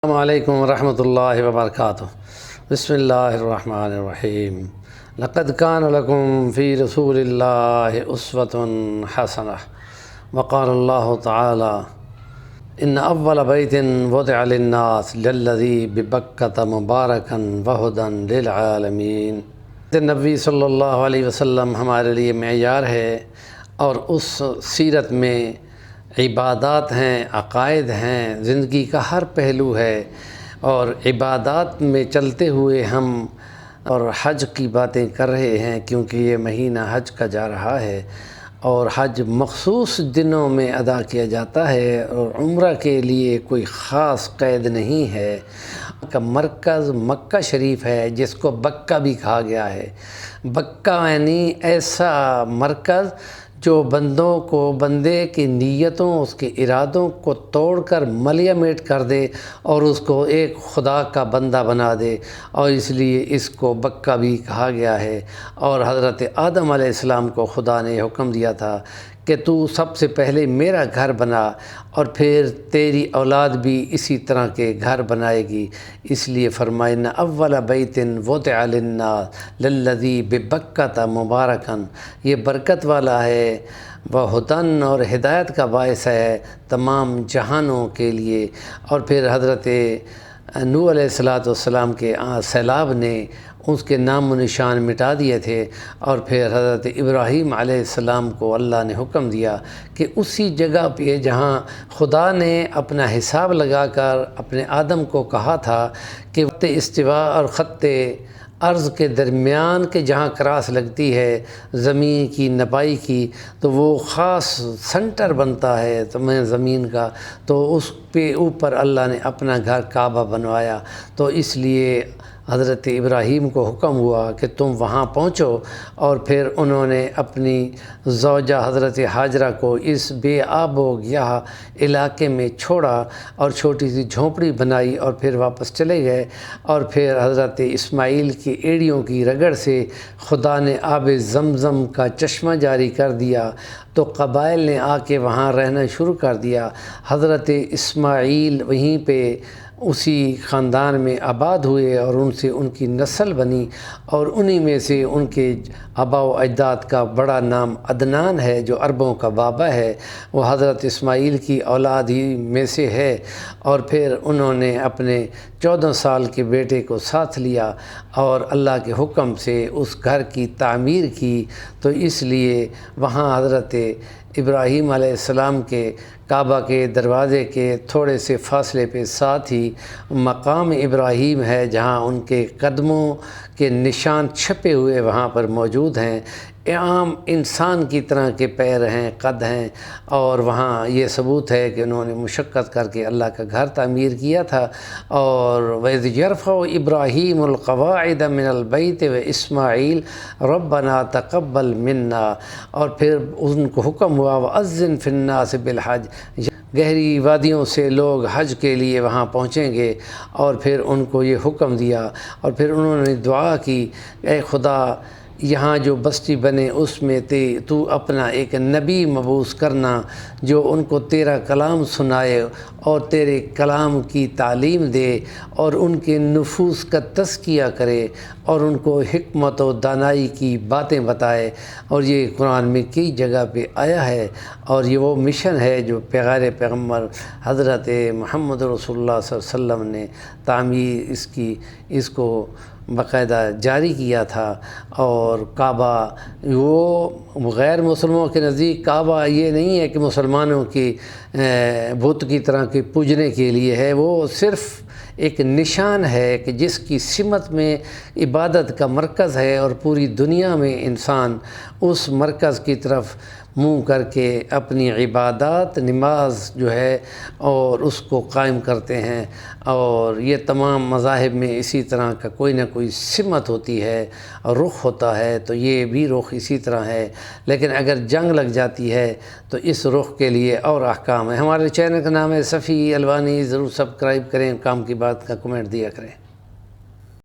السلام علیکم ورحمۃ اللہ وبرکاتہ۔ بسم اللہ الرحمن الرحیم۔ لقد کان لکم فی رسول اللہ اسوۃ حسنہ۔ وقال اللہ تعالی ان اول بیت وضع للناس للذی ببکۃ مبارکا وہدی للعالمین۔ نبی صلی اللہ علیہ وسلم ہمارے لیے معیار ہے، اور اس سیرت میں عبادات ہیں، عقائد ہیں، زندگی کا ہر پہلو ہے، اور عبادات میں چلتے ہوئے ہم اور حج کی باتیں کر رہے ہیں، کیونکہ یہ مہینہ حج کا جا رہا ہے، اور حج مخصوص دنوں میں ادا کیا جاتا ہے، اور عمرہ کے لیے کوئی خاص قید نہیں ہے۔ کا مرکز مکہ شریف ہے، جس کو بکہ بھی کہا گیا ہے۔ بکہ یعنی ایسا مرکز جو بندے کی نیتوں، اس کے ارادوں کو توڑ کر ملیہ میٹ کر دے، اور اس کو ایک خدا کا بندہ بنا دے، اور اس لیے اس کو بکہ بھی کہا گیا ہے۔ اور حضرت آدم علیہ السلام کو خدا نے حکم دیا تھا کہ تو سب سے پہلے میرا گھر بنا، اور پھر تیری اولاد بھی اسی طرح کے گھر بنائے گی۔ اس لیے فرمایا ان اول بیت وضع للناس للذی ببکۃ مبارکا، یہ برکت والا ہے، وہ ہدن اور ہدایت کا باعث ہے تمام جہانوں کے لیے۔ اور پھر حضرت نوح علیہ السلام کے سیلاب نے اس کے نام و نشان مٹا دیے تھے، اور پھر حضرت ابراہیم علیہ السلام کو اللہ نے حکم دیا کہ اسی جگہ پہ جہاں خدا نے اپنا حساب لگا کر اپنے آدم کو کہا تھا کہ خط استوا اور خط عرض کے درمیان کے جہاں کراس لگتی ہے زمین کی نپائی کی، تو وہ خاص سنٹر بنتا ہے تمہیں زمین کا، تو اس پہ اوپر اللہ نے اپنا گھر کعبہ بنوایا۔ تو اس لیے حضرت ابراہیم کو حکم ہوا کہ تم وہاں پہنچو، اور پھر انہوں نے اپنی زوجہ حضرت حاجرہ کو اس بے آب و گیاہ علاقے میں چھوڑا، اور چھوٹی سی جھونپڑی بنائی، اور پھر واپس چلے گئے۔ اور پھر حضرت اسماعیل کی ایڑیوں کی رگڑ سے خدا نے آب زمزم کا چشمہ جاری کر دیا، تو قبائل نے آ کے وہاں رہنا شروع کر دیا۔ حضرت اسماعیل وہیں پہ اسی خاندان میں آباد ہوئے، اور ان سے ان کی نسل بنی، اور انہی میں سے ان کے آباء و اجداد کا بڑا نام عدنان ہے، جو عربوں کا بابا ہے، وہ حضرت اسماعیل کی اولاد ہی میں سے ہے۔ اور پھر انہوں نے اپنے 14 سال کے بیٹے کو ساتھ لیا، اور اللہ کے حکم سے اس گھر کی تعمیر کی۔ تو اس لیے وہاں حضرت ابراہیم علیہ السلام کے کعبہ کے دروازے کے تھوڑے سے فاصلے پہ ساتھ ہی مقام ابراہیم ہے، جہاں ان کے قدموں کے نشان چھپے ہوئے وہاں پر موجود ہیں۔ عام انسان کی طرح کے پیر ہیں، قد ہیں، اور وہاں یہ ثبوت ہے کہ انہوں نے مشقت کر کے اللہ کا گھر تعمیر کیا تھا۔ اور وَإِذْ يَرْفَعُ إِبْرَاهِيمُ الْقَوَاعِدَ مِنَ الْبَيْتِ وَإِسْمَاعِيلُ رَبَّنَا تَقَبَّلْ مِنَّا، اور پھر ان کو حکم ہوا وَأَذِّنْ فِي النَّاسِ بِالْحَجِّ، گہری وادیوں سے لوگ حج کے لیے وہاں پہنچیں گے۔ اور پھر ان کو یہ حکم دیا، اور پھر انہوں نے دعا کی، اے خدا، یہاں جو بستی بنے اس میں تو اپنا ایک نبی مبعوث کرنا، جو ان کو تیرا کلام سنائے، اور تیرے کلام کی تعلیم دے، اور ان کے نفوس کا تزکیہ کرے، اور ان کو حکمت و دانائی کی باتیں بتائے۔ اور یہ قرآن میں کئی جگہ پہ آیا ہے، اور یہ وہ مشن ہے جو پیغمبر حضرت محمد رسول اللہ صلی اللہ علیہ وسلم نے تعمیر اس کو باقاعدہ جاری کیا تھا۔ اور کعبہ، وہ غیر مسلموں کے نزدیک کعبہ یہ نہیں ہے کہ مسلمانوں کی بت کی طرح کے پوجنے کے لیے ہے، وہ صرف ایک نشان ہے کہ جس کی سمت میں عبادت کا مرکز ہے، اور پوری دنیا میں انسان اس مرکز کی طرف منہ کر کے اپنی عبادات، نماز جو ہے، اور اس کو قائم کرتے ہیں۔ اور یہ تمام مذاہب میں اسی طرح کا کوئی نہ کوئی سمت ہوتی ہے اور رخ ہوتا ہے، تو یہ بھی رخ اسی طرح ہے۔ لیکن اگر جنگ لگ جاتی ہے تو اس رخ کے لیے اور احکام ہیں۔ ہمارے چینل کا نام ہے صفی الوانی، ضرور سبسکرائب کریں، کام کی بات کا کمنٹ دیا کریں۔